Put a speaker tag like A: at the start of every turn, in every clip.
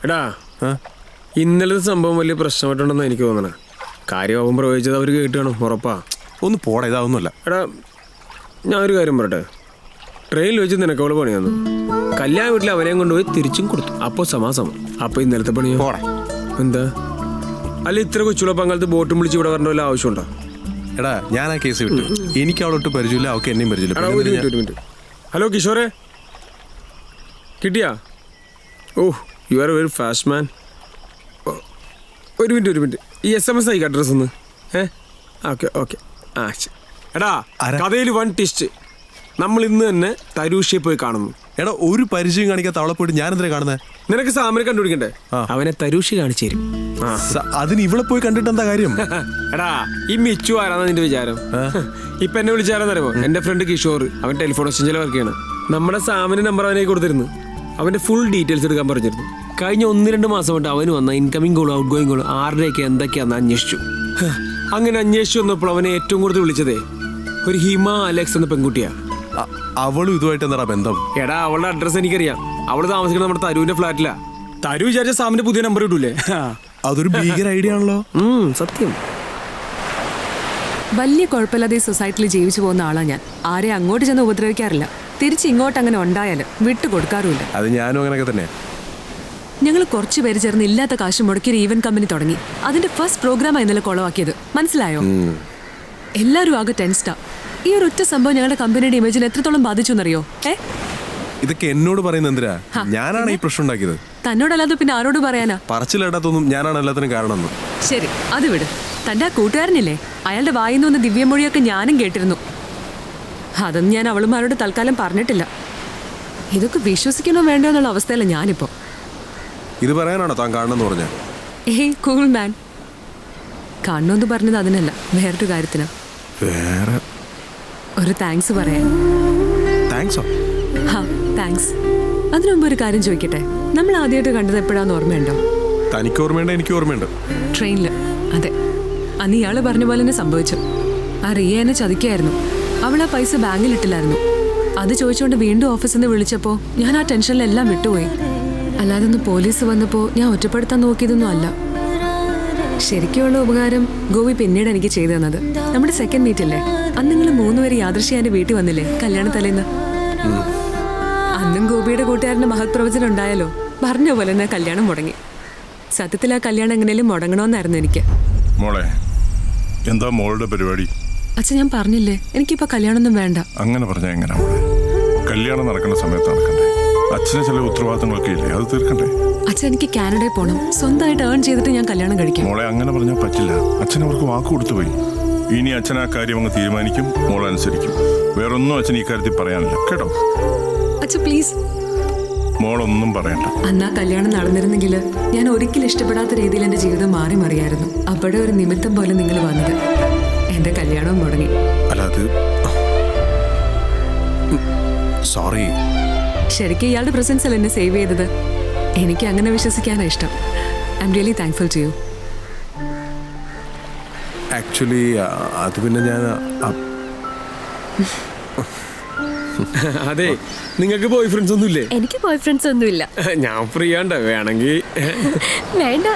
A: എടാ ഇന്നലത്തെ സംഭവം വലിയ പ്രശ്നമായിട്ടുണ്ടെന്ന് എനിക്ക് തോന്നണേ. കാര്യമാകും പ്രവചിച്ചത് അവർ കേട്ടാണ് ഉറപ്പാ.
B: ഒന്ന് പോടാ, ഇതാവുന്നില്ല.
A: എടാ ഞാനൊരു കാര്യം പറയട്ടെ, ട്രെയിനിൽ വെച്ച് നിനക്കവള് പണി തന്നു, കല്യാണ വീട്ടിൽ അവനെയും കൊണ്ടുപോയി തിരിച്ചും കൊടുത്തു. അപ്പോൾ സമാസമം. അപ്പോൾ ഇന്നലത്തെ പണിയോ
B: പോടാ.
A: എന്താ അല്ല ഇത്ര കൊച്ചുള്ള പങ്കാലത്ത് ബോട്ടും വിളിച്ച് ഇവിടെ വരേണ്ട വല്ല ആവശ്യമുണ്ടോ?
B: എടാ ഞാൻ ആ കേസ് വിട്ടു. എനിക്ക് അവളൊട്ട് പരിചയമില്ല, അവൾക്ക് എന്നെയും പരിചയമില്ല.
A: ഒരു മിനിറ്റ്. ഹലോ കിഷോറെ, കിട്ടിയാ? ഓഹ് യു ആർ വെരി ഫാസ്റ്റ് മാൻ. ഒരു മിനിറ്റ് ഈ SMS അയക്കാം അഡ്രസ് ഒന്ന്. ഓക്കെ ആ എടാ കഥയിൽ വൺ ട്വിസ്റ്റ്. നമ്മൾ ഇന്ന് തന്നെ തരൂഷിയെ പോയി കാണുന്നു.
B: എടാ ഒരു പരിചയം കാണിക്കാത്ത അവളെ പോയിട്ട് ഞാൻ എന്തിനാ കാണുന്നത്?
A: നിനക്ക് സാമിനെ കണ്ടുപിടിക്കണ്ടേ? അവനെ തരൂഷി കാണിച്ചു തരും.
B: അതിന് ഇവിടെ പോയി കണ്ടിട്ട് എന്താ കാര്യം?
A: എടാ ഈ മിച്ചു ആരാന്നാ നിന്റെ വിചാരം? ഇപ്പൊ എന്നെ വിളിച്ചാരെന്നറിയുമോ? എന്റെ ഫ്രണ്ട് കിഷോർ, അവൻ ടെലിഫോൺ എക്സ്ചേഞ്ചിൽ വർക്ക് ചെയ്യണം. നമ്മുടെ സാമിന്റെ നമ്പർ അവനെ കൊടുത്തിരുന്നു. അവന്റെ ഫുൾ ഡീറ്റെയിൽസ് എടുക്കാൻ പറഞ്ഞിരുന്നു. കഴിഞ്ഞ 1-2 മാസം കൊണ്ട് അവന് വന്ന ഇൻകമിംഗ് കോളും ഔട്ട് ഗോയിങ് കോളും ആരുടെയൊക്കെ എന്തൊക്കെയാന്ന് അന്വേഷിച്ചു. അങ്ങനെ അന്വേഷിച്ചു വന്നപ്പോൾ അവനെ ഏറ്റവും കൂടുതൽ വിളിച്ചതേ ഒരു ഹിമ അലക്സ് എന്ന പെൺകുട്ടിയാ.
B: അവളും ഇതുമായിട്ട് എന്താ ബന്ധം?
A: എടാ അവളുടെ അഡ്രസ് എനിക്കറിയാം. അവള് താമസിക്കുന്നത് നമ്മുടെ തരുവിന്റെ ഫ്ലാറ്റിലാ. തരു വിചാരിച്ച സാമിന്റെ പുതിയ നമ്പർ കിട്ടൂലേ?
B: അതൊരു ഭീകര ഐഡിയ ആണല്ലോ.
A: സത്യം.
C: വലിയ കുഴപ്പമില്ലാതെ സൊസൈറ്റിയിൽ ജീവിച്ചു പോകുന്ന ആളാ ഞാൻ. ആരെ അങ്ങോട്ട് ചെന്ന് ഉപദ്രവിക്കാറില്ല. തിരിച്ച് ഇങ്ങോട്ട് അങ്ങനെ ഉണ്ടായാലും വിട്ടു കൊടുക്കാറുമില്ല.
B: അത് ഞാനും അങ്ങനെയൊക്കെ തന്നെ.
C: ഞങ്ങൾ കുറച്ചു പേര് ചേർന്ന് ഇല്ലാത്ത കാശ് മുടക്കി ഒരു ഈവന്റ് കമ്പനി തുടങ്ങി. അതിന്റെ ഫസ്റ്റ് പ്രോഗ്രാമാ ഇന്നലെ കൊളവാക്കിയത്. മനസ്സിലായോ? എല്ലാവരും ആകെ ടെൻസ്ഡാ. ഈ ഒരു ഒറ്റ സംഭവം ഞങ്ങളുടെ കമ്പനിയുടെ ഇമേജിന് എത്രത്തോളം ബാധിച്ചു എന്നറിയോ?
B: ഇതൊക്കെ എന്നോട് പറയുന്ന എന്തിനാ? ഞാനാണ് ഈ പ്രശ്നം ഉണ്ടാക്കിയത്.
C: തന്നോടല്ലാതെ പിന്നെ ആരോട് പറയാനാ?
B: പറച്ചിലിടാത്തൊന്നും ഞാനാണ് എല്ലാത്തിനും കാരണം.
C: ശരി അത് വിട്. തന്റെ ആ കൂട്ടുകാരനില്ലേ, അയാളുടെ വായിന്ന് വന്ന ദിവ്യമൊഴിയൊക്കെ ഞാനും കേട്ടിരുന്നു. അതൊന്നും ഞാൻ അവളുമാരോട് തൽക്കാലം പറഞ്ഞിട്ടില്ല. ഇതൊക്കെ വിശ്വസിക്കണോ വേണ്ടോ എന്നുള്ള അവസ്ഥയല്ല ഞാനിപ്പോ.
B: ഇത് പറയാനാണോ താൻ കാണണമെന്ന് പറഞ്ഞ?
C: ഏയ് കൂൾ മാൻ. കാണണമെന്ന് പറഞ്ഞത് അതിനല്ല, വേറൊരു കാര്യത്തിനാ.
B: വേറെ
C: ഒരു താങ്ക്സ് പറയാൻ.
B: താങ്ക്സോ?
C: താങ്ക്സ്. അതിനു മുമ്പ് ഒരു കാര്യം ചോദിക്കട്ടെ, നമ്മൾ ആദ്യമായിട്ട് കണ്ടത് എപ്പോഴാന്ന് ഓർമ്മയുണ്ടോ?
B: തനിക്ക് ഓർമ്മയുണ്ട്, എനിക്ക് ഓർമ്മയുണ്ട്.
C: ട്രെയിനില്. അതെ, അന്ന് ഇയാള് പറഞ്ഞ പോലെ തന്നെ സംഭവിച്ചു. ആ റിയ എന്നെ ചതിക്കായിരുന്നു. അവൾ ആ പൈസ ബാങ്കിലിട്ടില്ലായിരുന്നു. അത് ചോദിച്ചുകൊണ്ട് വീണ്ടും ഓഫീസിൽ നിന്ന് വിളിച്ചപ്പോ ഞാൻ ആ ടെൻഷനിലെല്ലാം വിട്ടുപോയി. അല്ലാതെ ഒന്ന് പോലീസ് വന്നപ്പോ ഞാൻ ഒറ്റപ്പെടുത്താൻ നോക്കിയതൊന്നും അല്ല. ശരിക്കുള്ള ഉപകാരം ഗോപി പിന്നീട് എനിക്ക് ചെയ്തു തന്നത്. നമ്മുടെ സെക്കൻഡ് മീറ്റ് ഇല്ലേ, അന്ന് നിങ്ങൾ 3 പേര് യാദൃശ്യം എന്റെ വീട്ടിൽ വന്നില്ലേ കല്യാണ തലേന്ന്? അന്നും ഗോപിയുടെ കൂട്ടുകാരന്റെ മഹത് പ്രവചനം ഉണ്ടായാലോ. പറഞ്ഞ പോലെ തന്നെ കല്യാണം മുടങ്ങി. സത്യത്തിൽ ആ കല്യാണം എങ്ങനെയും മുടങ്ങണമെന്നായിരുന്നു എനിക്ക്.
D: മോളെ എന്താ മോളുടെ പരിപാടി?
C: അച്ഛൻ ഞാൻ പറഞ്ഞില്ലേ, എനിക്കിപ്പോ കല്യാണമൊന്നും വേണ്ട.
D: അങ്ങനെ പറഞ്ഞാൽ എങ്ങനെയാ മോളെ? കല്യാണം നടക്കുന്ന സമയത്ത് നടക്കണ്ടേ? അച്ഛന് ചില ഉത്തരവാദിത്തങ്ങളൊക്കെ ഇല്ലേ, അത് തീർക്കണ്ടേ?
C: അച്ഛൻ എനിക്ക് കാനഡയിൽ പോകണം. സ്വന്തമായിട്ട് ഏൺ ചെയ്തിട്ട് ഞാൻ കല്യാണം കഴിക്കാം.
D: മോളെ അങ്ങനെ പറഞ്ഞാൽ പറ്റില്ല. അച്ഛൻ അവർക്ക് വാക്ക് കൊടുത്തുപോയി. ഇനി അച്ഛൻ ആ കാര്യം അങ്ങ് തീരുമാനിക്കും, മോളനുസരിക്കും. വേറൊന്നും അച്ഛൻ ഈ കാര്യത്തിൽ പറയാനില്ല, കേട്ടോ?
C: അച്ഛൻ പ്ലീസ്.
D: മോളൊന്നും പറയണ്ട.
C: അന്നാ കല്യാണം നടന്നിരുന്നെങ്കിൽ ഞാൻ ഒരിക്കലും ഇഷ്ടപ്പെടാത്ത രീതിയിൽ എന്റെ ജീവിതം മാറി മറിയായിരുന്നു. അപ്പോഴേ ഒരു നിമിത്തം പോലെ നിങ്ങൾ വന്നത് എന്റെ കല്യാണം മുടങ്ങി.
B: അല്ല അത് സോറി.
C: ശരിക്കും ഇയാളുടെ പ്രസൻസ് അല്ല എന്നെ സേവ് ചെയ്തത്. എനിക്ക് അങ്ങനെ വിശ്വസിക്കാനാണ് ഇഷ്ടം. I'm really thankful to you.
B: Actually അത് പിന്നെ ഞാൻ
A: അതെ, നിങ്ങൾക്ക് ബോയ് ഫ്രണ്ട്സ് ഒന്നും ഇല്ലേ?
E: എനിക്ക് ബോയ് ഫ്രണ്ട്സ് ഒന്നുമില്ല.
A: ഞാൻ ഫ്രീ ആണ്ട, വേണമെങ്കിൽ.
E: വേണ്ട,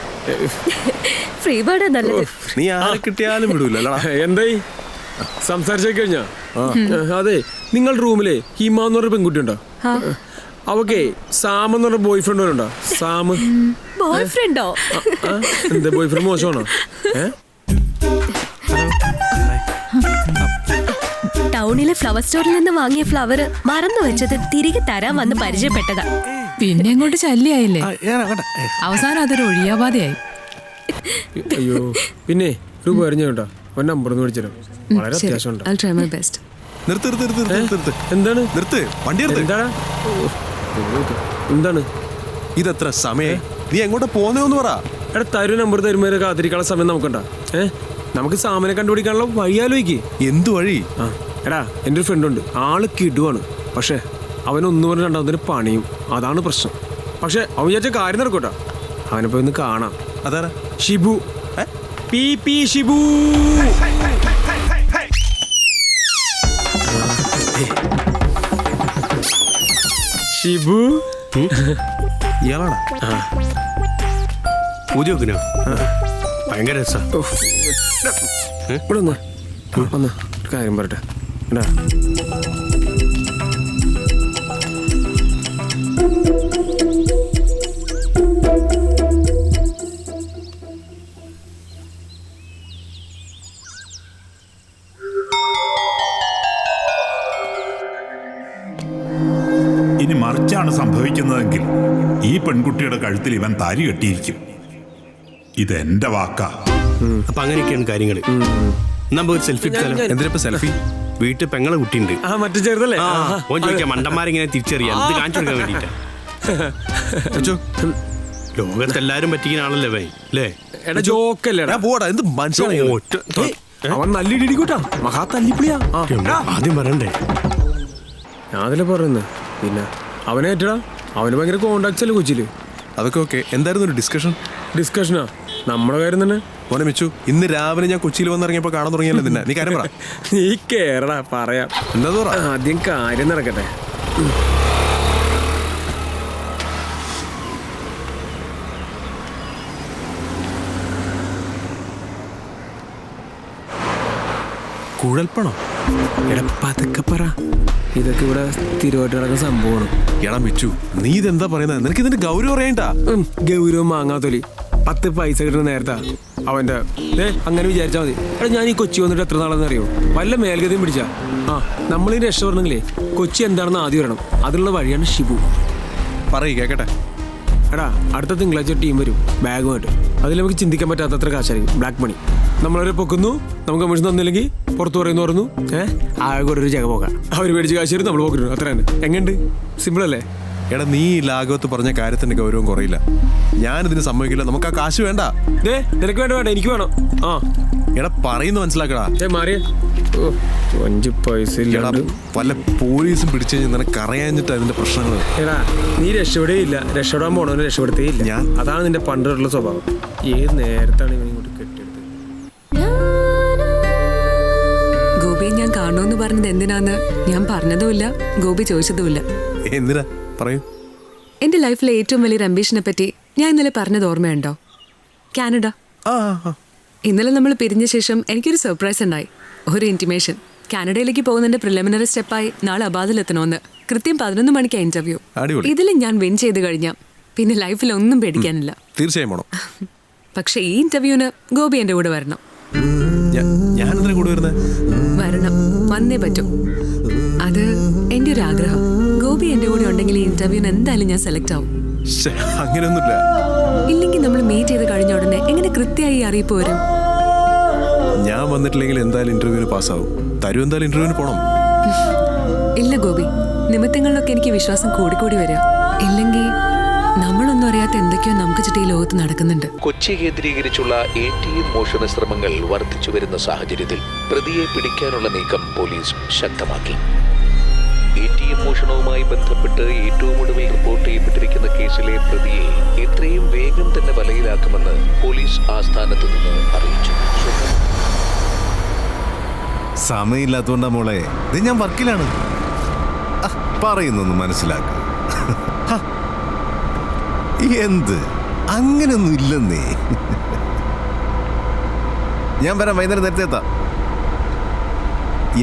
E: ഫ്രീ ബേർഡ് നല്ലത്.
B: നീ ആരെ കിട്ടിയാലും വിടൂല.
A: എന്തായി സംസാരിച്ചു കഴിഞ്ഞാ? അതെ, നിങ്ങളുടെ റൂമിലെ ഹിമ എന്ന് പറഞ്ഞ പെൺകുട്ടി ഉണ്ടോ? അവക്കേ സാം എന്ന് പറഞ്ഞ ബോയ് ഫ്രണ്ട് ഉണ്ടോ? സാം
E: ബോയ് ഫ്രണ്ടോ?
A: എന്താ ബോയ് ഫ്രണ്ട് മോശമാണോ?
E: ടൗണിലെ ഫ്ലവർ സ്റ്റോറിൽ നിന്ന് വാങ്ങിയ ഫ്ലവർ മറന്നു വെച്ചത് തിരികെ തരാൻ വന്ന് പരിചയപ്പെട്ടതാ.
F: പിന്നെ അങ്ങോട്ട് ശല്യായില്ലേ, അവസാനം അതൊരു ഒഴിയാബാധയായി.
A: അയ്യോ, പിന്നെ ഒരു പറഞ്ഞു കേട്ടോ, ഒരു നമ്പർ ഒന്ന് വിളിച്ചോ, വളരെ അത്യാവശ്യം.
C: I'll try my best.
A: എന്താണ്?
B: നിർത്ത് വണ്ടി.
A: എന്താണ്
B: ഇതെത്ര സമയം? നീ എങ്ങോട്ട് പോന്നേന്ന് പറ.
A: എടാ തരു നമ്പർ തരുമ്പോൾ കാത്തിരിക്കാനുള്ള സമയം നമുക്കുണ്ടാ? നമുക്ക് സാമനെ കണ്ടുപിടിക്കാനുള്ള വഴി ആലോചിക്ക്.
B: എന്ത് വഴി?
A: എടാ എൻ്റെ ഒരു ഫ്രണ്ട് ഉണ്ട്, ആള് കിടുവാണ്. പക്ഷെ അവനൊന്നു പറഞ്ഞ് രണ്ടാമതിന് പണിയും, അതാണ് പ്രശ്നം. പക്ഷെ അവൻ വിചാരിച്ച കാര്യം നടക്കൂട്ടാ. അവനെ പോയി ഒന്ന് കാണാം.
B: അതാരാ?
A: ഷിബു. പി ഷിബു.
B: ഷിബു ഇയാളാണ്.
G: ഊതി വെക്കിനോ? ഭയങ്കര രസാ.
A: ഇവിടെ ഒന്ന് ഒരു കാര്യം പറയട്ടെ. എടാ
H: ഇനി മറിച്ചാണ് സംഭവിക്കുന്നതെങ്കിൽ ഈ പെൺകുട്ടിയുടെ കഴുത്തിൽ ഇവൻ താരി കെട്ടിയിരിക്കും. ഇതെന്റെ വാക്കാ.
G: അപ്പൊ അങ്ങനെയൊക്കെയാണ് കാര്യങ്ങൾ. നമുക്ക് ഒരു സെൽഫി എടുത്താലോ?
B: എന്തിനാ സെൽഫി?
G: വീട്ടിൽ പെങ്ങളെ കുട്ടിയുണ്ട്.
A: മറ്റു ചെറുതല്ലേ?
G: ഓൻ ചോദിക്കാം മണ്ടന്മാരെങ്ങനെ തിരിച്ചറിയാം, ഇത് കാണിച്ചു കൊടുക്കാൻ വേണ്ടിട്ടാ. ലോകത്തെല്ലാരും പറ്റിക്കുന്ന ആളല്ലേ വൈ അല്ലേ?
A: എടാ ജോക്കല്ലേ?
B: പോടാ, എന്ത് മനസ്സിലായി?
A: അവൻ നല്ല ഇടികൂട്ടാ, മഹാ തല്ലിപ്പിളിയാ.
G: ആദ്യം പറയണ്ടേ?
A: ഞാൻ അതിലെ പറയുന്നത്. പിന്നെ അവനെ ഏറ്റടാ, അവന് ഭയങ്കര കോണ്ടാക്ട്സ് അല്ലേ കൊച്ചിയില്.
B: അതൊക്കെ ഓക്കെ. എന്തായിരുന്നു ഒരു
A: ഡിസ്കഷനാ നമ്മുടെ കാര്യം തന്നെ.
B: മോനെ മിച്ചു, ഇന്ന് രാവിലെ ഞാൻ കൊച്ചിയിൽ വന്നിറങ്ങിയപ്പോ കാണാൻ തുടങ്ങിയല്ലോ നിന്നെ. നീ കാര്യം പറ.
A: നീ കേറടാ, പറയാം.
B: എന്താ പറ?
A: ആദ്യം കാര്യം നടക്കട്ടെ.
B: കുഴൽപ്പണോ?
A: എടാ പതുക്കെ പറ, ഇതൊക്കെ ഇവിടെ സ്ഥിരമായിട്ട് നടക്കുന്ന സംഭവമാണ്.
B: എടാ മിച്ചു, നീ ഇതെന്താ പറയുന്നത്? നിനക്ക് ഇതിന്റെ ഗൗരവം അറിയണ്ടാ?
A: ഗൗരവം മാങ്ങാത്തൊലി 10 പൈസ കിട്ടുന്ന നേരത്താ അവന്റെ. അങ്ങനെ വിചാരിച്ചാൽ മതി. എടാ ഞാൻ ഈ കൊച്ചി വന്നിട്ട് എത്ര നാളെന്ന് അറിയോ? വല്ല മേൽഗതിയും പിടിച്ചാ നമ്മളീ രക്ഷപ്പെടണമെങ്കിലേ കൊച്ചി എന്താണെന്ന് ആദ്യം വരണം. അതിനുള്ള വഴിയാണ് ഷിബു.
B: പറയ് കേക്കട്ടെ.
A: എടാ അടുത്ത തിങ്കളാഴ്ച ടീം വരും ബാഗുമായിട്ട്. അതിൽ നമുക്ക് ചിന്തിക്കാൻ പറ്റാത്തത്ര കാശായിരിക്കും, ബ്ലാക്ക് മണി. നമ്മളവരെ പൊക്കുന്നു, നമുക്ക് കമ്മീഷൻ തന്നില്ലെങ്കിൽ പുറത്തു പറയുന്നു. ആകെ കൂടെ ഒരു ജഗ പോകാം. അവർ മേടിച്ച് കാശ് തരും, നമ്മൾ പോക്കുന്നു. അത്ര തന്നെ. എങ്ങനെയുണ്ട്? സിമ്പിൾ അല്ലേ?
B: എടാ നീ ലാഘവത്ത് പറഞ്ഞ കാര്യത്തിന്റെ ഗൗരവം കുറയില്ല. ഞാനിതിന് സമ്മതിക്കില്ല. നമുക്ക് ആ കാശ് വേണ്ട.
A: നിനക്ക് വേണ്ട, എനിക്ക് വേണം.
B: എടാ പറയുന്ന മനസ്സിലാക്കടാ.
A: മാറിയ 5 പൈസ ഇല്ലാണ്ട്
B: വല്ല പോലീസും പിടിച്ചു കഴിഞ്ഞാൽ നിനക്ക് അറിയാഞ്ഞിട്ട് അതിന്റെ പ്രശ്നങ്ങൾ.
A: എടാ നീ രക്ഷപ്പെടുകയില്ല, രക്ഷപ്പെടാൻ പോണവനെ രക്ഷപ്പെടുത്തേയില്ല. അതാണ് നിന്റെ പണ്ടുള്ള സ്വഭാവം. ഏത് നേരത്താണ് ഇവൻ ഇങ്ങോട്ട് കെട്ടിയെടുത്തത്?
C: ഗോപിയെ ഞാൻ കാണുമെന്ന് പറഞ്ഞത് എന്തിനാന്ന് ഞാൻ പറഞ്ഞതുമില്ല, ഗോപി ചോദിച്ചതുമില്ല.
B: എന്തിനാ പറയൂ.
C: എന്റെ ലൈഫിലെ ഏറ്റവും വലിയൊരു അംബീഷനെ പറ്റി ഞാൻ ഇന്നലെ പറഞ്ഞത് ഓർമ്മയുണ്ടോ? കാനഡ. ഇന്നലെ നമ്മൾ പിരിഞ്ഞ ശേഷം എനിക്കൊരു സർപ്രൈസ് ഉണ്ടായി. ഒരു ഇന്റിമേഷൻ. കാനഡയിലേക്ക് പോകുന്നതിന്റെ പ്രിലിമിനറി സ്റ്റെപ്പായി നാളെ അബാദിലെത്തണമെന്ന്. കൃത്യം 11 മണിക്കാണ് ഇന്റർവ്യൂ. ഇതിൽ ഞാൻ വിൻ ചെയ്ത് കഴിഞ്ഞാൽ പിന്നെ ലൈഫിൽ ഒന്നും പേടിക്കാനില്ല.
B: തീർച്ചയായും വേണം.
C: പക്ഷെ ഈ ഇന്റർവ്യൂവിന് ഗോപി എന്റെ കൂടെ വരണം.
B: ഞാനെന്തിനാ കൂടെ വരുന്നത്?
C: വരണം, വന്നേ പറ്റൂ. അത് എന്റെ ഒരു ആഗ്രഹം. ഗോപി എന്റെ കൂടെ ഉണ്ടെങ്കിൽ ഈ ഇന്റർവ്യൂവിന് എന്തായാലും ഞാൻ സെലക്ട് ആവും.
B: അങ്ങനെയൊന്നുമില്ല.
C: ഇല്ലെങ്കിൽ നമ്മൾ മീറ്റ് ചെയ്ത് കഴിഞ്ഞ ഉടനെ എങ്ങനെ കൃത്യമായി അറിയിപ്പ് വരും?
B: ഞാൻ വന്നിട്ടില്ലെങ്കിൽ എന്തായാലും ഇന്റർവ്യൂവിന് പാസ്സാവും. തരും എന്തായാലും ഇന്റർവ്യൂവിന് പോണം.
C: ഇല്ല ഗോപി, നിമിത്തങ്ങളിലൊക്കെ എനിക്ക് വിശ്വാസം കൂടിക്കൂടി വരിക. ഇല്ലെങ്കിൽ നമ്മളൊന്നും അറിയാത്ത എന്തൊക്കെയോ നമുക്ക് ചുറ്റി ഈ ലോകത്ത് നടക്കുന്നുണ്ട്.
I: കൊച്ചി കേന്ദ്രീകരിച്ചുള്ള ATM മോഷണ ശ്രമങ്ങൾ വർദ്ധിച്ചു വരുന്ന സാഹചര്യത്തിൽ പ്രതിയെ പിടിക്കാനുള്ള നീക്കം പോലീസ് ശക്തമാക്കി. ATM മോഷണവുമായി ബന്ധപ്പെട്ട് ഏറ്റവും ഒടുവിൽ റിപ്പോർട്ട് ചെയ്യപ്പെട്ടിരിക്കുന്ന കേസിലെ പ്രതിയെ എത്രയും വേഗം തന്നെ വലയിലാക്കുമെന്ന് പോലീസ് ആസ്ഥാനത്ത് നിന്ന് അറിയിച്ചു.
J: സമയമില്ലാത്തോണ്ടാ മോളെ, ഇത് ഞാൻ വർക്കിലാണ്. പറയുന്നൊന്ന് മനസ്സിലാക്ക. എന്ത് അങ്ങനൊന്നും ഇല്ലെന്നേ. ഞാൻ വരാം, വൈകുന്നേരം നേരത്തെ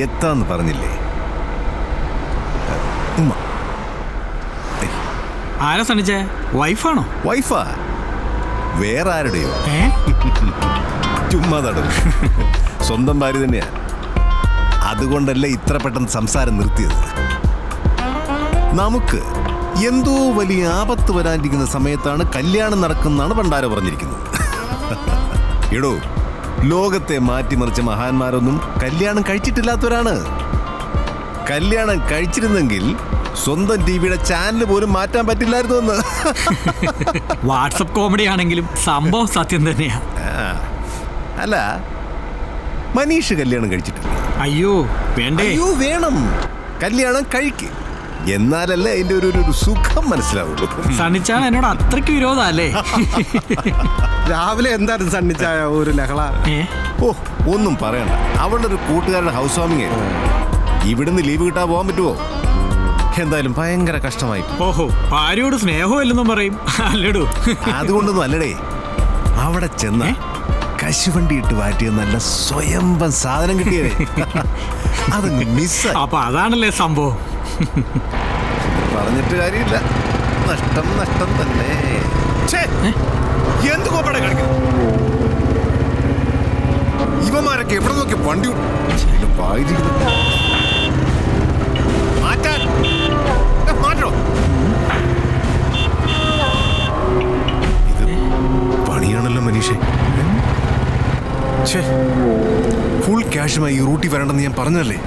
J: എത്താന്ന് പറഞ്ഞില്ലേ?
K: ആരാ സണിച്ചേ? വൈഫാണോ?
J: വൈഫാ? വേറെ ആരുടെയോ? ചുമ്മാ നടന്നു. സ്വന്തം ഭാര്യ തന്നെയാ. അതുകൊണ്ടല്ലേ ഇത്ര പെട്ടെന്ന് സംസാരം നിർത്തിയത്. നമുക്ക് എന്തോ വലിയ ആപത്ത് വരാനിരിക്കുന്ന സമയത്താണ് കല്യാണം നടക്കുന്നതാണ് പണ്ടാരോ പറഞ്ഞിരിക്കുന്നത്. എടോ, ലോകത്തെ മാറ്റിമറിച്ച മഹാന്മാരൊന്നും കല്യാണം കഴിച്ചിട്ടില്ലാത്തവരാണ്. കല്യാണം കഴിച്ചിരുന്നെങ്കിൽ സ്വന്തം ടിവിയുടെ ചാനൽ പോലും മാറ്റാൻ പറ്റില്ലായിരുന്നു എന്ന്.
K: വാട്സപ്പ് കോമഡി ആണെങ്കിലും സംഭവം സത്യം തന്നെയാ.
J: അല്ല, മനീഷ് കല്യാണം കഴിച്ചിട്ടില്ല.
K: അയ്യോ വേണ്ടേ?
J: അയ്യോ വേണം, കല്യാണം കഴിക്ക്. എന്നാലല്ലേ അതിന്റെ ഒരു സുഖം മനസ്സിലാവുള്ളൂ.
K: സണ്ണിച്ചാൻ എന്നോട് അത്രയ്ക്ക് വിരോധല്ലേ?
G: രാവിലെ എന്തായിരുന്നു സണ്ണിച്ചായ ഒരു ലഹള?
J: ഓ ഒന്നും പറയണ്ട. അവളുടെ ഒരു കൂട്ടുകാരുടെ ഹൗസ് വാമിങ്. ഇവിടുന്ന് ലീവ് കിട്ടാൻ പോകാൻ പറ്റുമോ? എന്തായാലും ഭയങ്കര കഷ്ടമായി.
K: ഓഹോ, ഭാര്യയോട് സ്നേഹവും ഇല്ലെന്നും പറയും. അല്ലടൂ.
J: അതുകൊണ്ടൊന്നും അല്ലടേ, അവിടെ ചെന്ന കശുവണ്ടി ഇട്ട് വാറ്റിയ നല്ല സ്വയംഭം സാധനം കിട്ടിയതേ. അതങ്ങ് മിസ്സായി.
K: അപ്പൊ അതാണല്ലേ സംഭവം.
J: പറഞ്ഞിട്ട് കാര്യമില്ല, നഷ്ടം നഷ്ടം തന്നെ. എന്ത് കോപ്പട കളിക്കും ഇവന്മാരൊക്കെ എവിടെ നോക്കി വണ്ടി മാറ്റാൻ മാറ്റോ. ഇത് പണിയാണല്ലോ മനീഷേ. ഫുൾ ക്യാഷുമായി ഈ റൂട്ടിൽ വരണ്ടെന്ന് ഞാൻ പറഞ്ഞല്ലേ.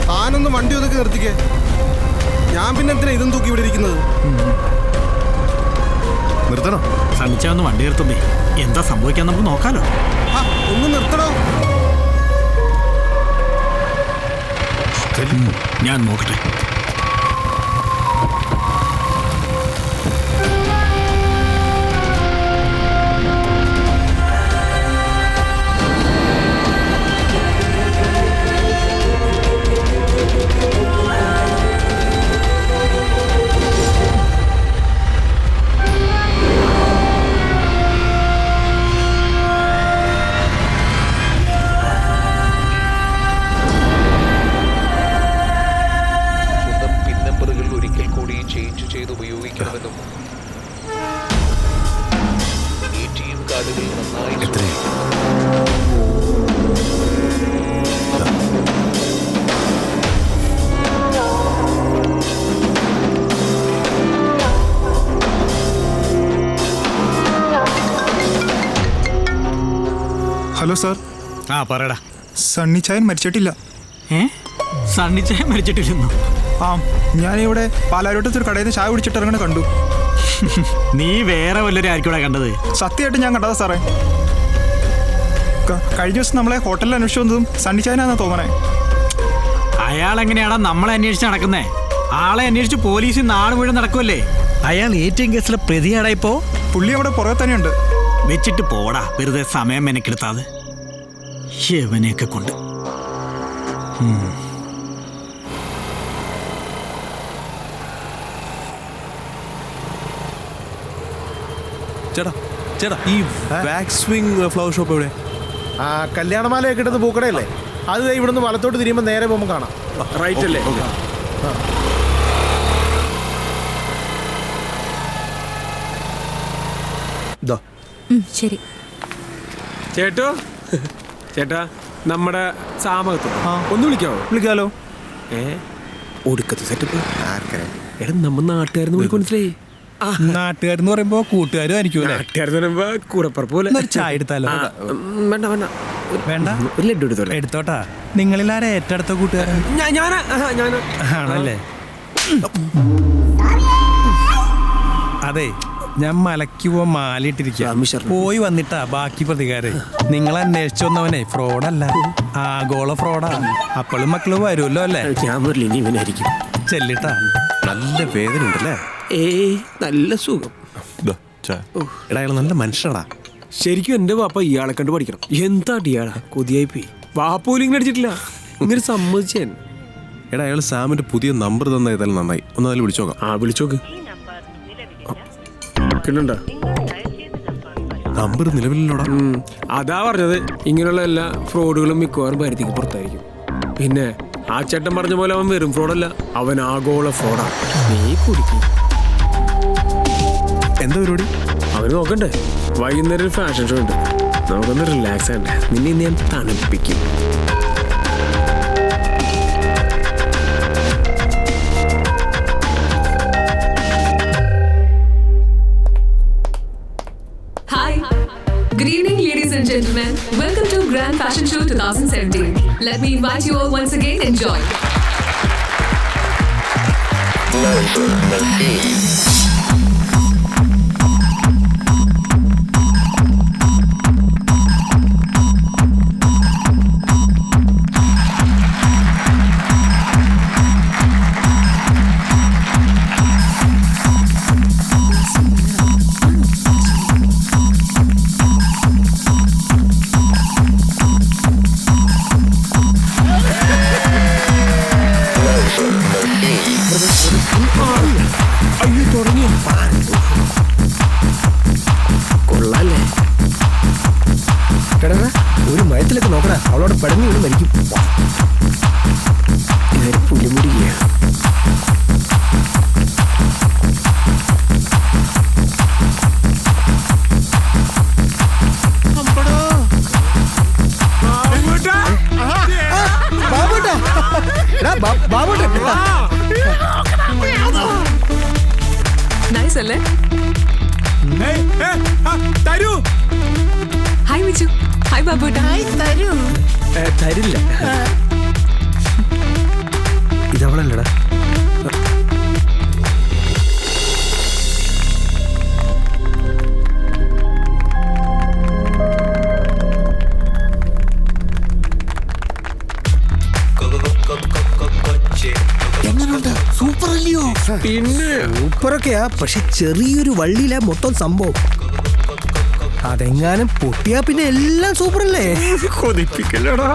B: താനൊന്ന് വണ്ടി ഒതുക്കി നിർത്തിക്കേ. ഞാൻ പിന്നെ എന്തിനാ ഇതും തൂക്കി ഇവിടെ ഇരിക്കുന്നത്?
J: നിർത്തണോ?
K: ശ്രമിച്ചാ ഒന്ന് വണ്ടി നിർത്തുന്നേ. എന്താ സംഭവിക്കാൻ നമുക്ക് നോക്കാലോ.
B: ഒന്ന് നിർത്തണോ?
K: ഞാൻ നോക്കട്ടെ.
L: Hello sir.
K: ആ പറയടാ.
L: സണ്ണി ചായൻ മരിച്ചിട്ടില്ല.
K: സണ്ണി ചായ മരിച്ചിട്ടില്ലെന്നോ?
L: ആ, ഞാനിവിടെ പാലാരോട്ടത്തൊരു കടയിൽ നിന്ന് ചായ കുടിച്ചിട്ട് ഇറങ്ങണ കണ്ടു.
K: നീ വേറെ വല്ലവരും ആയിരിക്കും കണ്ടത്?
L: സത്യമായിട്ട് ഞാൻ കണ്ടതാ സാറേ. കഴിഞ്ഞ ദിവസം നമ്മളെ ഹോട്ടലിൽ അന്വേഷിച്ചു വന്നതും സണ്ണി ചായനാന്നാ തോന്നണേ.
K: അയാൾ എങ്ങനെയാടാ നമ്മളെ അന്വേഷിച്ച് നടക്കുന്നേ? ആളെ അന്വേഷിച്ച് പോലീസ് നാട് മുഴുവൻ നടക്കുമല്ലേ. അയാൾ ഏറ്റവും കേസിലെ പ്രതിയാടാ ഇപ്പോ.
L: പുള്ളി അവിടെ പുറകെ തന്നെയുണ്ട്.
K: വെച്ചിട്ട് പോടാ, വെറുതെ സമയം മെനക്കെടുത്താതെ. യവനെയൊക്കെ കൊണ്ട്
B: ചേട്ടാ ചേട്ടാ ഈ വാക്സ് സ്വിംഗ് ഫ്ലവർ ഷോപ്പ് എവിടെ?
M: ആ കല്യാണമാലയൊക്കെ കിട്ടുന്ന പൂക്കടയല്ലേ? അത് ഇവിടുന്ന് വലത്തോട്ട് തിരിയുമ്പോൾ നേരെ പോകുമ്പോൾ കാണാം.
A: റൈറ്റ് അല്ലേ?
E: ശരി
A: ചേട്ടോ. ചേട്ടാ, നമ്മുടെ സാമകത്ത് ഒന്ന് വിളിക്കാവോ?
L: വിളിക്കാലോ.
A: ഒടുക്കത്തെ സെറ്റപ്പ്. എടാ, നമ്മ നാട്ടുകാരെന്ന് വിളിക്ക് മനസ്സിലായി.
L: നാട്ടുകാരെന്ന് പറയുമ്പോ കൂട്ടുകാരും ആയിരിക്കും.
A: നാട്ടുകാരെന്ന് പറയുമ്പോ കൂടപ്പുറപ്പ് പോലെ.
L: ചായ എടുത്താലോ?
A: വേണ്ട വേണ്ട
L: വേണ്ട,
A: ഒരു ലഡ്ഡു എടുത്തോളെ.
L: എടുത്തോട്ടാ. നിങ്ങളിൽ ആരാ ഏറ്റെടുത്ത കൂട്ടുകാരൻ? ആണല്ലേ? അതെ, ഞാൻ മലയ്ക്ക് പോവാൻ മാലയിട്ടിരിക്കുക. പോയി വന്നിട്ടാ ബാക്കി പ്രതികാരം. നിങ്ങൾ അന്വേഷിച്ചു വന്നവനെ ഫ്രോഡല്ല, ആഗോള ഫ്രോഡാ. അപ്പോഴും മക്കള് വരുമല്ലോ അല്ലേ?
A: ഞാൻ വരില്ല, ഇനി ഇവനായിരിക്കും.
L: ചെല്ലിട്ടാ.
B: നല്ല വേദന ഉണ്ടല്ലേ?
A: നല്ല സുഖം.
B: എടാ, അയാൾ നല്ല മനുഷ്യടാ.
A: ശരിക്കും എന്റെ വാപ്പ ഇയാളെ കണ്ട് പഠിക്കണം. എന്താ ഇയാളാ കൊതിയായി പോയി. വാപ്പ പോലും ഇങ്ങനെ അടിച്ചിട്ടില്ല. ഇങ്ങനെ സമ്മതിച്ചേൻ.
B: എടാ, അയാൾ സാമിന്റെ പുതിയ നമ്പർ തന്ന ഏതായാലും നന്നായി. ഒന്ന് അതിൽ വിളിച്ചോക്കാം.
A: വിളിച്ചോക്ക്.
B: നമ്പർ നിലവിലോടാ.
A: അതാ പറഞ്ഞത്, ഇങ്ങനെയുള്ള എല്ലാ ഫ്രോഡുകളും മിക്കവാറും പരിധിക്ക് പുറത്തായിരിക്കും. പിന്നെ ആ ചേട്ടൻ പറഞ്ഞ പോലെ അവൻ വെറും ഫ്രോഡല്ല, അവൻ ആഗോള ഫ്രോഡാ. നീ കുടിക്കും.
B: എന്താ പരിപാടി?
A: അവന് നോക്കണ്ടേ? വൈകുന്നേരം ഫാഷൻ ഷോ ഉണ്ട്. നമുക്കൊന്ന് റിലാക്സ് ആണ്ടേ. നിന്നെ ഇന്ന് ഞാൻ തണുപ്പിക്കും.
C: Hi. Good evening, ladies and gentlemen. Welcome to Grand Fashion Show 2017. Let me invite you all once again. Enjoy.
A: അയ്യോ,
M: നമ്മളോട് പടങ്ങി വീണ് മരിക്കും. പുലിമുരുകിയ
C: നൈസ് അല്ലേ? ഹായ് മിച്ചു. ഹായ് ബാബുട്ടാ.
M: തരില്ല. ഇതവളല്ലടാ. സൂപ്പർ അല്ലയോ? പിന്നെ സൂപ്പറൊക്കെയാ, പക്ഷെ ചെറിയൊരു വള്ളിയില മൊത്തം സംഭവം. അതെങ്ങാനും പൊട്ടിയാ പിന്നെ എല്ലാം സൂപ്പർ അല്ലേ? കൊതിപ്പിക്കല്ലടാ.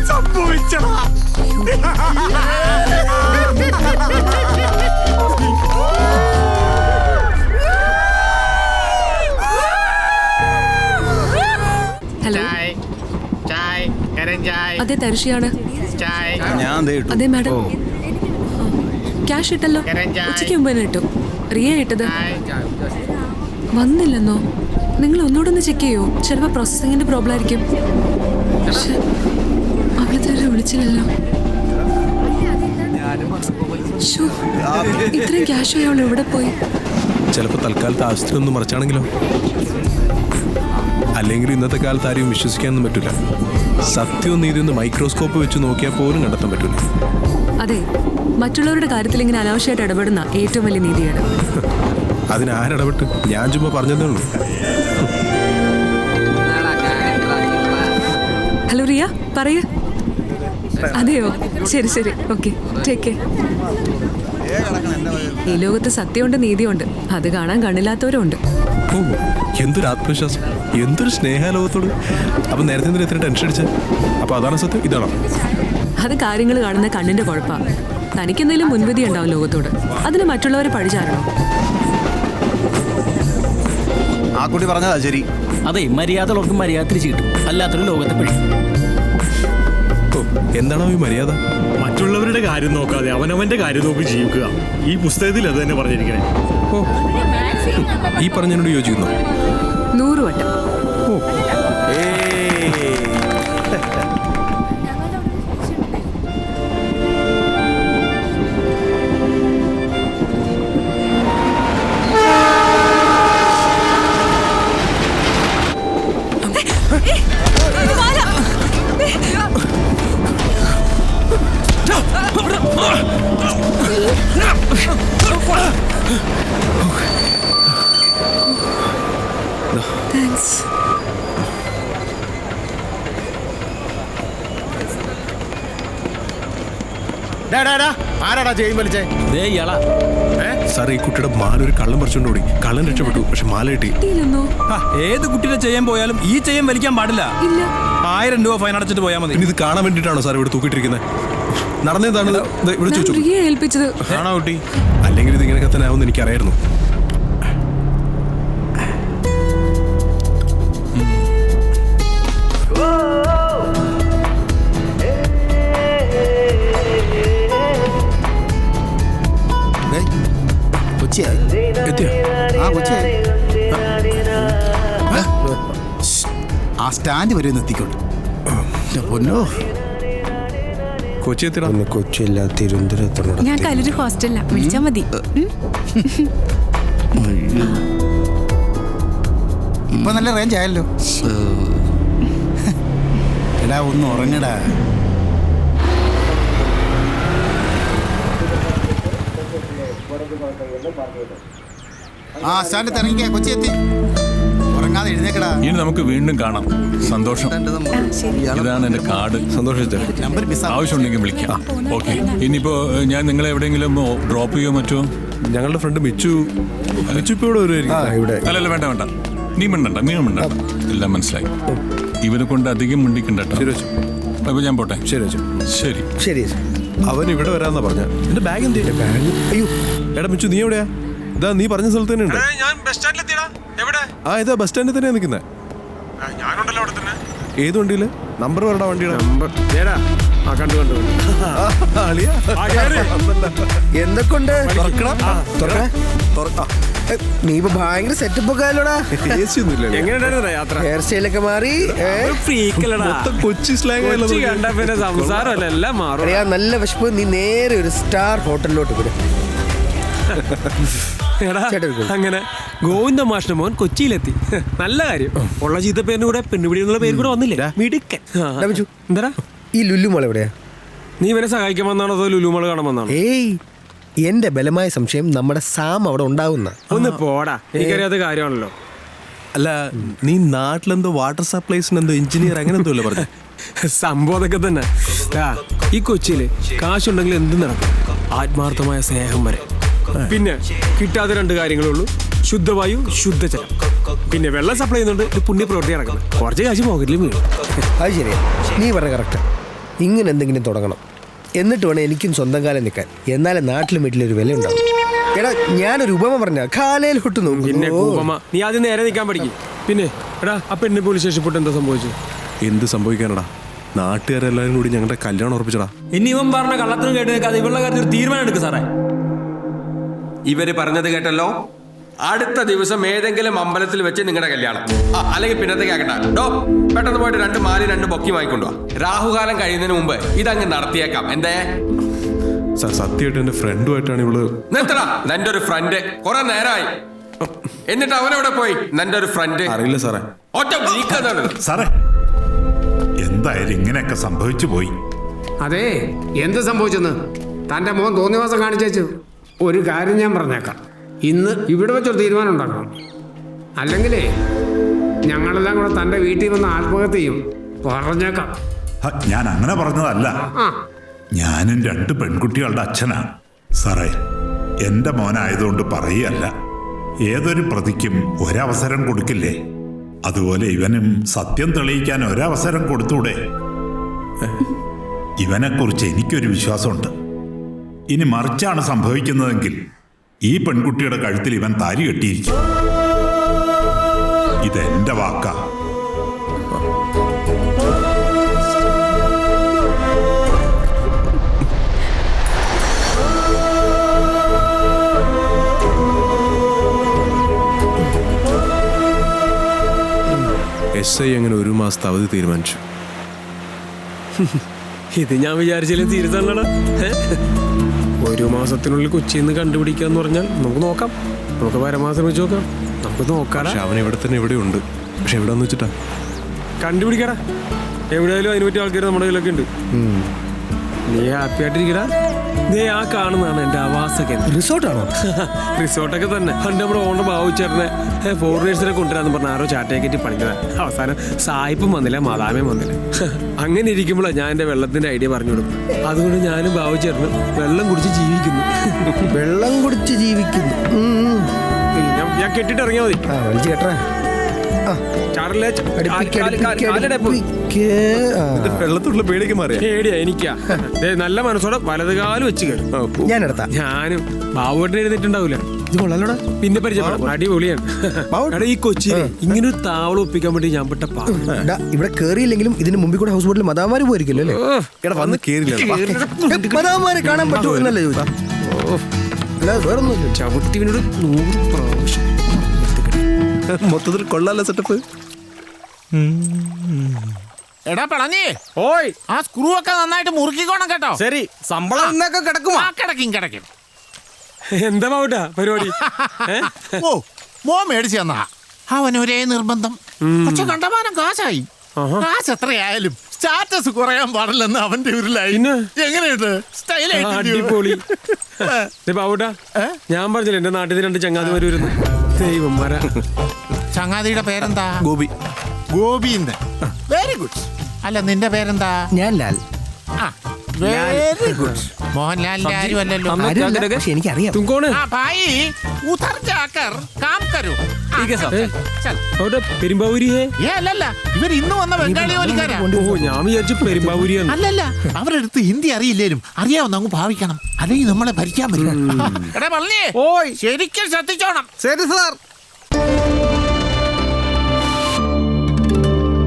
M: സംഭവിച്ചടാ.
C: ഹലോ, അതെ തരുഷിയാണ്. അതെ മാഡം, ക്യാഷ് ഇട്ടല്ലോ. ഉച്ചയ്ക്ക് മുമ്പ് തന്നെ ഇട്ടു. റിയ ഇട്ടത് വന്നില്ലെന്നോ? നിങ്ങൾ ഒന്നുകൂടെ ഒന്ന് ചെക്ക് ചെയ്യോ? ചിലപ്പോൾ പ്രോസസ്സിങ്ങിന്റെ പ്രോബ്ലം ആയിരിക്കും. അവളെ തന്നെ വിളിച്ചില്ലല്ലോ. ഇത്രയും ക്യാഷ് അവൾ എവിടെ പോയി?
B: ചിലപ്പോൾ തൽക്കാലത്ത് ആവശ്യത്തിനൊന്നും മറിച്ചാണെങ്കിലോ? അല്ലെങ്കിൽ ഇന്നത്തെ കാലത്ത് ആരെയും വിശ്വസിക്കാനൊന്നും പറ്റില്ല. സത്യവും നീതിയൊന്ന് മൈക്രോസ്കോപ്പ് വെച്ച് നോക്കിയാൽ പോലും കണ്ടെത്താൻ പറ്റില്ല.
C: അതെ, മറ്റുള്ളവരുടെ കാര്യത്തിൽ ഇങ്ങനെ അനാവശ്യമായിട്ട് ഇടപെടുന്ന ഏറ്റവും വലിയ നീതിയാണ്.
B: അതിനാരിടപെട്ട്? ഞാൻ ചുമ്മാ പറഞ്ഞതേ ഉള്ളൂ.
C: ഹലോ റിയ, പറയൂ. അതെയോ? ശരി ശരി, ഓക്കെ, ടേക്ക് കെയർ. ഈ ലോകത്ത് സത്യമുണ്ട്, നീതിയുണ്ട്. അത് കാണാൻ കണ്ണില്ലാത്തവരും ഉണ്ട്.
B: ഓ, എന്തൊരു ആത്മവിശ്വാസം, എന്തൊരു സ്നേഹലോകത്തോട്. അപ്പൊ നേരത്തെ എന്തിനാ ഇത്ര ടെൻഷൻ അടിച്ചത്? അപ്പൊ അതാണ് സത്യം, ഇതാണോ?
C: അത് കാര്യങ്ങൾ കാണുന്ന കണ്ണിന്റെ കുഴപ്പമാണ്. തനിക്കെന്തെങ്കിലും മുൻവിധി ഉണ്ടാവും ലോകത്തോട്. അതിന് മറ്റുള്ളവരെ പഴിചാരണോ?
J: ആ കുട്ടി പറഞ്ഞതാ ശരി.
K: അതെ, മര്യാദയുള്ളവർക്ക് മര്യാദ തിരിച്ചു കിട്ടും, അല്ലാത്തൊരു ലോകത്തെ പഴി.
B: എന്താണോ ഈ മര്യാദ?
N: മറ്റുള്ളവരുടെ കാര്യം നോക്കാതെ അവനവന്റെ കാര്യം നോക്കി ജീവിക്കുക. ഈ പുസ്തകത്തിൽ അത് തന്നെ പറഞ്ഞിരിക്കണേ.
B: ഓ, ഈ പറഞ്ഞതിനോട് യോജിക്കുന്നു.
C: 100 വട്ടം.
B: ഓ,
C: താങ്ക്സ്.
M: ആരാടാ ചെയിൻ വലിച്ചേ?
B: സാർ, ഈ കുട്ടിയുടെ മാല ഒരു കള്ളം പറിച്ചുകൊണ്ട് ഓടി. കള്ളൻ രക്ഷപ്പെട്ടു, പക്ഷെ മാല കിട്ടി.
L: ഏത് കുട്ടിയുടെ ചെയ്യാൻ പോയാലും ഈ ചെയ്യാൻ വലിക്കാൻ പാടില്ല. 1000 രൂപ ഫൈൻ അടച്ചിട്ട് പോയാൽ മതി.
B: ഇനി ഇത് കാണാൻ വേണ്ടിയിട്ടാണോ സാർ ഇവിടെ തൂക്കിട്ടിരിക്കുന്നത്? നടന്നതാണ് ഇവിടെ ചോദിച്ചു.
C: ഏൽപ്പിച്ചത്
B: ആണോ കുട്ടി? അല്ലെങ്കിൽ ഇത് ഇങ്ങനെയൊക്കെ തന്നെ ആവുമെന്ന് എനിക്കറിയായിരുന്നു.
J: ആ സ്റ്റാൻഡ് വരെ എത്തിക്കോട്ടെ. പൊന്നോ,
B: കൊച്ചി എത്തിടാ.
M: കൊച്ചിയില്ല, തിരുവനന്തപുരത്ത്.
F: ഞാൻ കലൂർ ഹോസ്റ്റലിലാ, വിളിച്ചാ മതി.
J: ഇപ്പൊ നല്ല റേഞ്ച് ആയല്ലോ. എടാ, ഒന്ന് ഉറങ്ങടാ. ആ സ്റ്റാൻഡിൽ ഇറങ്ങിക്കാ, കൊച്ചി എത്തി. ഉറങ്ങാതെ എഴുന്നേക്കടാ.
H: ഇനി നമുക്ക് വീണ്ടും കാണാം. സന്തോഷം. ഇതാണ് എന്റെ കാർഡ്.
B: സന്തോഷിച്ചേ.
J: നമ്പർ മിസ്
H: ആവശ്യമുണ്ടെങ്കിൽ വിളിക്കാം. ഓക്കെ. ഇനിയിപ്പോ ഞാൻ നിങ്ങളെ എവിടെയെങ്കിലും ഡ്രോപ്പ് ചെയ്യോ മറ്റോ?
B: ഞങ്ങളുടെ ഫ്രണ്ട് മിച്ചു ഇപ്പൊ ഇവിടെ വരുമായിരിക്കും.
H: അല്ലല്ല, വേണ്ട വേണ്ട, നീ മിണ്ടണ്ട, നീ മിണ്ടണ്ട. എല്ലാം മനസ്സിലായി. ഇവനെ കൊണ്ട് അധികം മിണ്ടിക്കണ്ടട്ടോ. അപ്പൊ ഞാൻ പോട്ടെ.
B: ശരി
H: ശരി
M: ശരി.
B: അവൻ ഇവിടെ വരാന്നാ പറഞ്ഞ. എന്റെ ബാഗ് എന്ത്?
M: അയ്യോ,
B: എടാ മിച്ചു, നീ എവിടെയാ? ഇതാ നീ പറഞ്ഞ സ്ഥലത്ത് തന്നെ ഉണ്ട്.
A: ഞാൻ ബസ് സ്റ്റാൻഡിലെത്തിയടാ. എവിടെ?
B: ആ ഇതാ ബസ് സ്റ്റാൻഡിൽ തന്നെയാ നിൽക്കുന്നത്.
A: ഞാനുണ്ടല്ലോ അവിടെ തന്നെ.
B: ഏത് വണ്ടിയില്? നമ്പർ പറയടാ വണ്ടിയുടെ.
A: നമ്പർ ഏടാ? ആ കണ്ടു.
M: എന്തൊക്കെയുണ്ട്? നീ ഇപ്പൊ ഭയങ്കര സെറ്റപ്പ് ഒക്കെ ആയല്ലോടാ.
A: എങ്ങനെയുണ്ടായിരുന്നു യാത്ര?
M: ഹെയർ സ്റ്റൈലൊക്കെ മാറി.
B: കൊച്ചി സ്ലാങ്
A: കണ്ട പിന്നെ സംസാരമല്ല എല്ലാം മാറും.
M: അറിയാ, നല്ല വിശപ്പ്. നീ നേരെ ഒരു സ്റ്റാർ ഹോട്ടലിലോട്ട് വിടും.
A: അങ്ങനെ ഗോവിന്ദ മാഷിന്റെ മോൻ കൊച്ചിയിലെത്തി. നല്ല കാര്യം. ഉള്ള ചീത്ത പേരിന് കൂടെ പെണ്ണുപിടി എന്നുള്ള പേര് കൂടെ വന്നില്ലേ? മിടുക്കൻ. എന്താ
M: ഈ ലുല്ലുമോൾ എവിടെയാ?
A: നീ ഇവനെ സഹായിക്കാൻ വന്നാണോ അതോ ലുലുമോൾ കാണാൻ വന്നാണോ?
M: ഏയ്, എന്റെ ബലമായ സംശയം നമ്മുടെ സാം അവിടെ ഉണ്ടാവുന്ന.
A: ഒന്ന് പോടാ, എനിക്കറിയാത്ത കാര്യമാണല്ലോ.
B: അല്ല, നീ നാട്ടിലെന്തോ വാട്ടർ സപ്ലൈസിന് എന്തോ എഞ്ചിനീയർ അങ്ങനെ എന്തോ അല്ലേ പറഞ്ഞു?
A: സംഭവം അതൊക്കെ തന്നെ. ഈ കൊച്ചിയില് കാശുണ്ടെങ്കിൽ എന്ത് നടക്കും. ആത്മാർത്ഥമായ സ്നേഹം വരെ. പിന്നെ കിട്ടാത്ത 2 കാര്യങ്ങളേ ഉള്ളൂ: ശുദ്ധവായു, ശുദ്ധജലം. പിന്നെ വെള്ളം സപ്ലൈ ചെയ്യുന്നുണ്ട്. ഇത് പുണ്യപ്രവൃത്തി നടക്കുന്നത്. കുറച്ച് കാശ് പോക്കറ്റിലും വീഴും.
M: അത് ശരിയാ, നീ പറഞ്ഞ കറക്റ്റ്. ഇങ്ങനെ എന്തെങ്കിലും തുടങ്ങണം. എന്നിട്ട് വേണം എനിക്കും സ്വന്തം കാലം നിൽക്കാൻ. എന്നാലേ നാട്ടിലും വീട്ടിലൊരു വില ഉണ്ടാവും. എടാ, ഞാനൊരു ഉപമ പറഞ്ഞ കാലയിലോട്ട് നോക്കും.
A: പിന്നെ ഉപമ നീ ആദ്യം നേരെ നിൽക്കാൻ പഠിക്കും. പിന്നെ എടാ, ആ പെണ്ണ് പോലീസ് സ്റ്റേഷൻ പോയിട്ട് എന്താ സംഭവിച്ചു?
B: എന്ത് സംഭവിക്കാനടാ? നാട്ടുകാരെല്ലാരും കൂടി ഞങ്ങളുടെ കല്യാണം ഉറപ്പിച്ചടാ.
A: ഇനി ഇവൻ പറഞ്ഞ കള്ളത്തിനും കേട്ട് നിൽക്കാതെ ഇവളുടെ കാര്യത്തിൽ തീരുമാനം എടുക്കും സാറേ. ഇവര് പറഞ്ഞത് കേട്ടല്ലോ. അടുത്ത ദിവസം ഏതെങ്കിലും അമ്പലത്തിൽ വെച്ച് നിങ്ങളുടെ കല്യാണം. അല്ലെങ്കിൽ പിന്നത്തേക്ക് ആക്കണ്ട. പെട്ടെന്ന് പോയിട്ട് 2 മാലി 2 ബൊക്കി വാങ്ങിക്കൊണ്ടു. രാഹുകാലം കഴിയുന്നതിന് മുമ്പ് ഇതങ്ങ് നടത്തിയേക്കാം. എന്തേ
B: സാർ, സത്യമായിട്ട് എന്റെ ഫ്രണ്ടുമായിട്ടാണ് ഇവള്.
A: നിർത്തടാ, നിന്റെ ഒരു ഫ്രണ്ട്. കുറെ നേരമായി. എന്നിട്ട് അവനെവിടെ പോയി? നിന്റെ ഒരു ഫ്രണ്ട്
B: അറിയില്ല സാറേ.
A: ഒറ്റ
H: സാറേ, എന്തായാലും ഇങ്ങനെയൊക്കെ സംഭവിച്ചു പോയി.
O: അതെ, എന്ത് സംഭവിച്ചെന്ന് തന്റെ മോൻ തോന്നിവാസം കാണിച്ചു. ഒരു കാര്യം ഞാൻ പറഞ്ഞേക്കാം, ഇന്ന് ഇവിടെ വെച്ചൊരു തീരുമാനം ഉണ്ടാക്കണം. അല്ലെങ്കിലേ ഞങ്ങളെല്ലാം കൂടെ തന്റെ വീട്ടിൽ വന്ന് ആത്മഹത്യ ചെയ്യും. പറഞ്ഞേക്കാം.
H: ഞാൻ അങ്ങനെ പറഞ്ഞതല്ല. ഞാനും 2 പെൺകുട്ടികളുടെ അച്ഛനാ സാറേ. എന്റെ മോനായതുകൊണ്ട് പറയുകയല്ല. ഏതൊരു പ്രതിക്കും ഒരവസരം കൊടുക്കില്ലേ? അതുപോലെ ഇവനും സത്യം തെളിയിക്കാൻ ഒരവസരം കൊടുത്തൂടെ? ഇവനെക്കുറിച്ച് എനിക്കൊരു വിശ്വാസമുണ്ട്. ഇനി മറിച്ചാണ് സംഭവിക്കുന്നതെങ്കിൽ ഈ പെൺകുട്ടിയുടെ കഴുത്തിൽ ഇവൻ താരി കെട്ടിയിരിക്കും. ഇതെന്റെ വാക്കാ.
B: SI അങ്ങനെ 1 മാസത്തെ അവധി തീരുമാനിച്ചു.
A: ഇത് ഞാൻ വിചാരിച്ചാലും തീരുത്താണല്ലോ. 1 മാസത്തിനുള്ളിൽ കൊച്ചിയിൽ നിന്ന് കണ്ടുപിടിക്കാന്ന് പറഞ്ഞാൽ നമുക്ക് നോക്കാം. നമുക്ക് പരമാവധി വെച്ച് നോക്കാം. നമുക്ക് നോക്കാം.
B: അവൻ ഇവിടെ തന്നെ ഇവിടെ ഉണ്ട്. പക്ഷെ എവിടെ വെച്ചിട്ടാ
A: കണ്ടുപിടിക്കടാ. എവിടെയായാലും അതിന് പറ്റിയ ആൾക്കാർ നമ്മുടെ കയ്യിലൊക്കെ ഉണ്ട്. നീ ഹാപ്പി ആയിട്ടിരിക്കടാ. നീ ആ കാണുന്നതാണ് എന്റെ ആവാസ കേന്ദ്രം.
M: റിസോർട്ടാണോ?
A: റിസോർട്ടൊക്കെ തന്നെ. പണ്ട് നമ്മുടെ ഓണർ ബാബുച്ചേട്ടനെ ഫോറിനേഴ്സിനെ കൊണ്ടുവരാന്ന് പറഞ്ഞ ആരോ ചാട്ടയാക്കി പണിക്കതാണ്. അവസാനം സായിപ്പും വന്നില്ല, മാതാമയും വന്നില്ല. അങ്ങനെ ഇരിക്കുമ്പോഴാണ് ഞാൻ എന്റെ വെള്ളത്തിന്റെ ഐഡിയ പറഞ്ഞു കൊടുക്കും. അതുകൊണ്ട് ഞാനും ബാബുച്ചേട്ടന് വെള്ളം കുടിച്ച് ജീവിക്കുന്നു.
M: വെള്ളം കുടിച്ച് ജീവിക്കുന്നു.
A: ഞാൻ കെട്ടിട്ട് ഇറങ്ങിയാൽ മതി.
M: വലിച്ചു കേട്ടാ.
B: വെള്ളത്തുള്ള പേടിക്ക് മാറിയ
A: പേടിയാ എനിക്കാ. നല്ല മനസ്സോടെ വലതുകാലം വെച്ച് കയറും. ഞാനും ബാബുവേട്ടൻ എഴുന്നിട്ടുണ്ടാവൂല. ഇത് കൊള്ളാലോടാ. പിന്നെ പരിചയപ്പെടാം. അടിപൊളിയാണ്. ഈ കൊച്ചി ഇങ്ങനെ ഒരു താവളം ഒപ്പിക്കാൻ വേണ്ടി ഞാൻ പെട്ട
M: ഇവിടെ കേറിയില്ലെങ്കിലും ഇതിന് മുമ്പിൽ കൂടെ ഹൗസ് ബോട്ടിൽ മദാമാര് പോയിരിക്കല്ലോ അല്ലേ?
B: വന്ന് കേറില്ല.
M: മദാമാര് കാണാൻ പറ്റുമെന്നല്ലേ ചോദിച്ചാ? വേറൊന്നും
A: ചവിട്ടിവിനോട് 100 പ്രാവശ്യം.
B: മൊത്തത്തിൽ കൊള്ളാല സെറ്റപ്പ്.
K: എടാ പളനി, ഓയ് ആ സ്ക്രൂ ഒക്കെ നന്നായിട്ട് മുറുക്കിക്കോണം കേട്ടോ.
N: ശരി, ശമ്പളം ഇന്നൊക്കെ കിടക്കുമോ?
K: കിടക്കും.
A: എന്താ പാവട്ടാ പരിപാടി?
K: ഓ, മോ മേടിച്ചു തന്നാ. അവൻ ഒരേ നിർബന്ധം. പക്ഷെ കണ്ടമാനം കാശായി. കാശ് എത്രയായാലും സ്റ്റാറ്റസ് കുറയാൻ പാടില്ലെന്ന് അവന്റെ ഉരുളായി. എങ്ങനെയുണ്ട്?
A: അടിപൊളി. ബാബുട്ടാ, ഞാൻ പറഞ്ഞില്ല എന്റെ നാട്ടിൽ 2 ചങ്ങാതിമാര് വരുന്നു. ദൈവം മര.
K: ചങ്ങാതിയുടെ പേരെന്താ?
B: ഗോപി.
K: ഗോപിന്റെ. Very good. അല്ല, നിന്റെ പേരെന്താ?
M: ഞാൻ ലാൽ.
K: വെരി ഗുഡ് മോഹൻലാലിന്റെ ആരും അല്ലല്ലോ
M: പക്ഷെ എനിക്കറിയാം
K: हाँ भाई उधर जाकर काम करो
A: ठीक है साहब।
K: चल
A: അവിടെ പെരുമ്പാവൂരി
K: ഏ അല്ലല്ല ഇവർ ഇന്ന് വന്ന ബംഗാളി ജോലിക്കാരാ
A: ഓ ഞാൻ വിചാരിച്ചു പെരുമ്പാവൂരിയാണ്.
K: അല്ലല്ല അവരുടെ അടുത്ത് ഹിന്ദി അറിയില്ലേലും അറിയാവുന്ന അങ്ങ് ഭാവിക്കണം അല്ലെങ്കിൽ നമ്മളെ ഭരിക്കാൻ പറ്റും എടാ പള്ളിയെ ശരിക്കും ശ്രദ്ധിച്ചോണം
M: ശരി സാർ